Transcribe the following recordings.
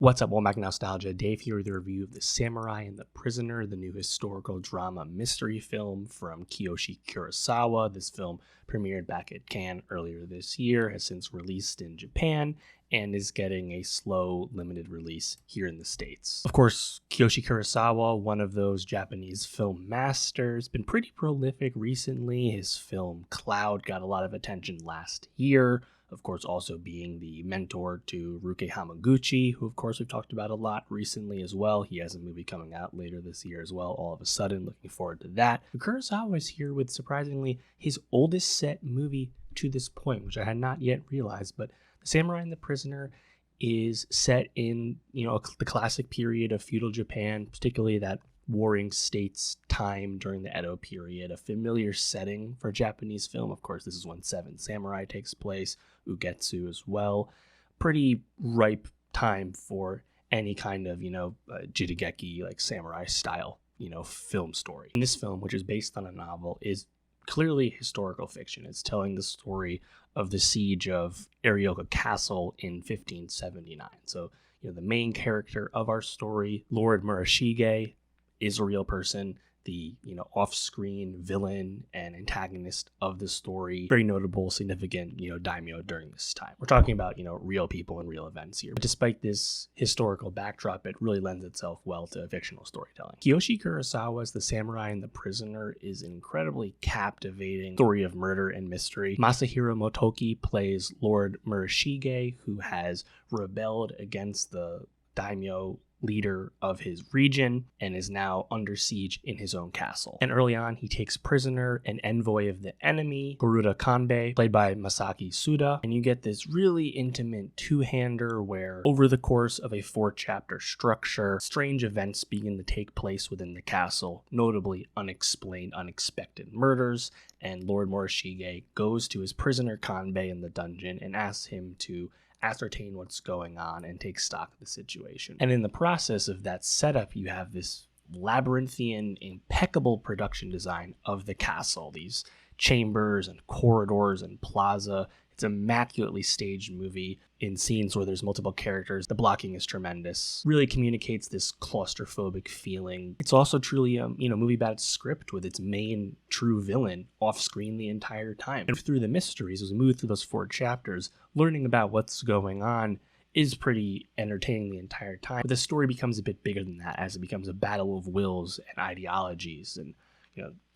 What's up, welcome back to Nowstalgia. Dave here with a review of The Samurai and the Prisoner, the new historical drama mystery film from Kiyoshi Kurosawa. This film premiered back at Cannes earlier this year, has since released in Japan, and is getting a slow, limited release here in the States. Of course, Kiyoshi Kurosawa, one of those Japanese film masters, been pretty prolific recently. His film Cloud got a lot of attention last year. Of course, also being the mentor to Ryusuke Hamaguchi, who of course we've talked about a lot recently as well. He has a movie coming out later this year as well, all of a sudden. Looking forward to that. But Kurosawa is here with, surprisingly, his oldest set movie to this point, which I had not yet realized. But The Samurai and the Prisoner is set in, the classic period of feudal Japan, particularly that warring states time during the Edo period, a familiar setting for Japanese film. Of course, this is when Seven Samurai takes place, Ugetsu as well. Pretty ripe time for any kind of, jitageki, like samurai style, film story. And this film, which is based on a novel, is clearly historical fiction. It's telling the story of the siege of Arioka Castle in 1579. So, the main character of our story, Lord Murashige, is a real person, the off-screen villain and antagonist of the story. Very notable, significant daimyo during this time. We're talking about real people and real events here. But despite this historical backdrop, it really lends itself well to fictional storytelling. Kiyoshi Kurosawa's The Samurai and the Prisoner is an incredibly captivating story of murder and mystery. Masahiro Motoki plays Lord Murashige, who has rebelled against the daimyo leader of his region and is now under siege in his own castle. And early on, he takes prisoner an envoy of the enemy, Garuda Kanbei, played by Masaki Suda, and you get this really intimate two-hander where, over the course of a 4-chapter structure, strange events begin to take place within the castle, notably unexplained, unexpected murders, and Lord Morishige goes to his prisoner Kanbei in the dungeon and asks him to ascertain what's going on and take stock of the situation. And in the process of that setup, you have this labyrinthian, impeccable production design of the castle, these chambers and corridors and plaza. It's an immaculately staged movie in scenes where there's multiple characters. The blocking is tremendous. Really communicates this claustrophobic feeling. It's also truly a movie about its script with its main true villain off screen the entire time. And through the mysteries, as we move through those 4 chapters, learning about what's going on is pretty entertaining the entire time. But the story becomes a bit bigger than that as it becomes a battle of wills and ideologies, and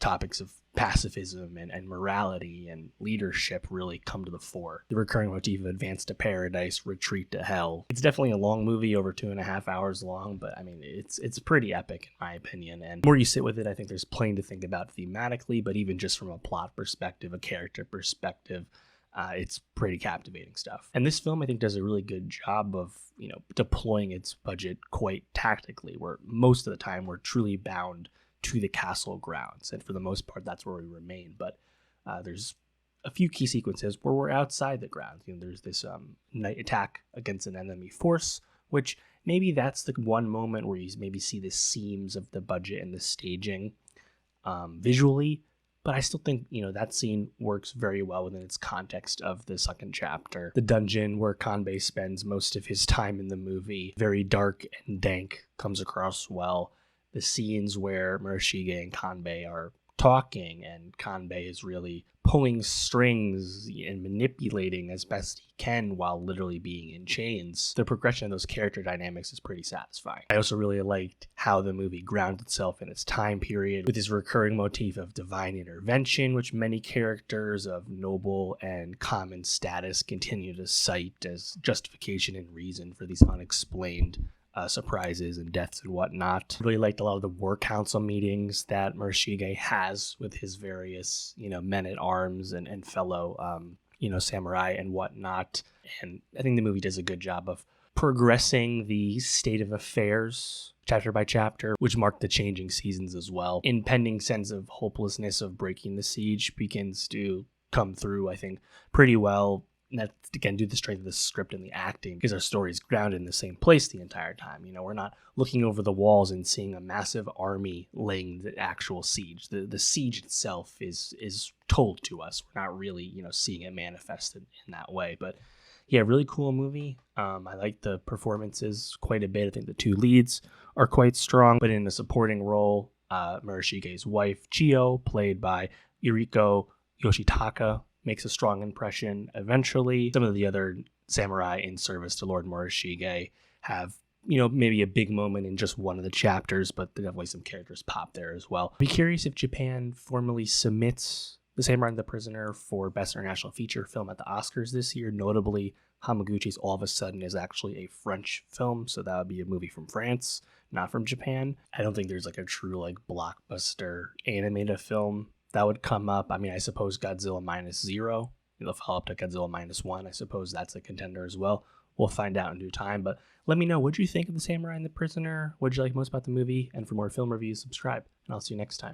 topics of pacifism and morality and leadership really come to the fore. The recurring motif of advance to paradise, retreat to hell. It's definitely a long movie, over 2.5 hours long, but I mean, it's pretty epic in my opinion. And the more you sit with it, I think there's plenty to think about thematically, but even just from a plot perspective, a character perspective, it's pretty captivating stuff. And this film, I think, does a really good job of, deploying its budget quite tactically, where most of the time we're truly bound to the castle grounds, and for the most part that's where we remain. But there's a few key sequences where we're outside the grounds. There's this night attack against an enemy force, which maybe that's the one moment where you maybe see the seams of the budget and the staging visually, but I still think that scene works very well within its context of the second chapter. The dungeon where Kanbei spends most of his time in the movie, very dark and dank, comes across well. The scenes where Murashige and Kanbei are talking and Kanbei is really pulling strings and manipulating as best he can while literally being in chains. The progression of those character dynamics is pretty satisfying. I also really liked how the movie grounded itself in its time period with this recurring motif of divine intervention, which many characters of noble and common status continue to cite as justification and reason for these unexplained surprises and deaths and whatnot. Really liked a lot of the war council meetings that Murashige has with his various, men-at-arms and fellow, samurai and whatnot. And I think the movie does a good job of progressing the state of affairs chapter by chapter, which mark the changing seasons as well. Impending sense of hopelessness of breaking the siege begins to come through, I think, pretty well. And that's, again, due to the strength of the script and the acting, because our story is grounded in the same place the entire time. We're not looking over the walls and seeing a massive army laying the actual siege. The siege itself is told to us. We're not really, seeing it manifested in that way. But Yeah, really cool movie. I like the performances quite a bit. I think the two leads are quite strong, but in the supporting role, Murashige's wife, Chiyo, played by Yuriko Yoshitaka, makes a strong impression. Eventually, some of the other samurai in service to Lord Murashige have, maybe a big moment in just one of the chapters, but definitely some characters pop there as well. Be curious if Japan formally submits The Samurai and the Prisoner for Best International Feature Film at the Oscars this year. Notably, Hamaguchi's All of a Sudden is actually a French film, so that would be a movie from France, not from Japan. I don't think there's like a true like blockbuster animated film that would come up. I mean, I suppose Godzilla Minus Zero, the follow up to Godzilla Minus One, I suppose that's a contender as well. We'll find out in due time, but let me know, what did you think of The Samurai and the Prisoner? What did you like most about the movie? And for more film reviews, subscribe, and I'll see you next time.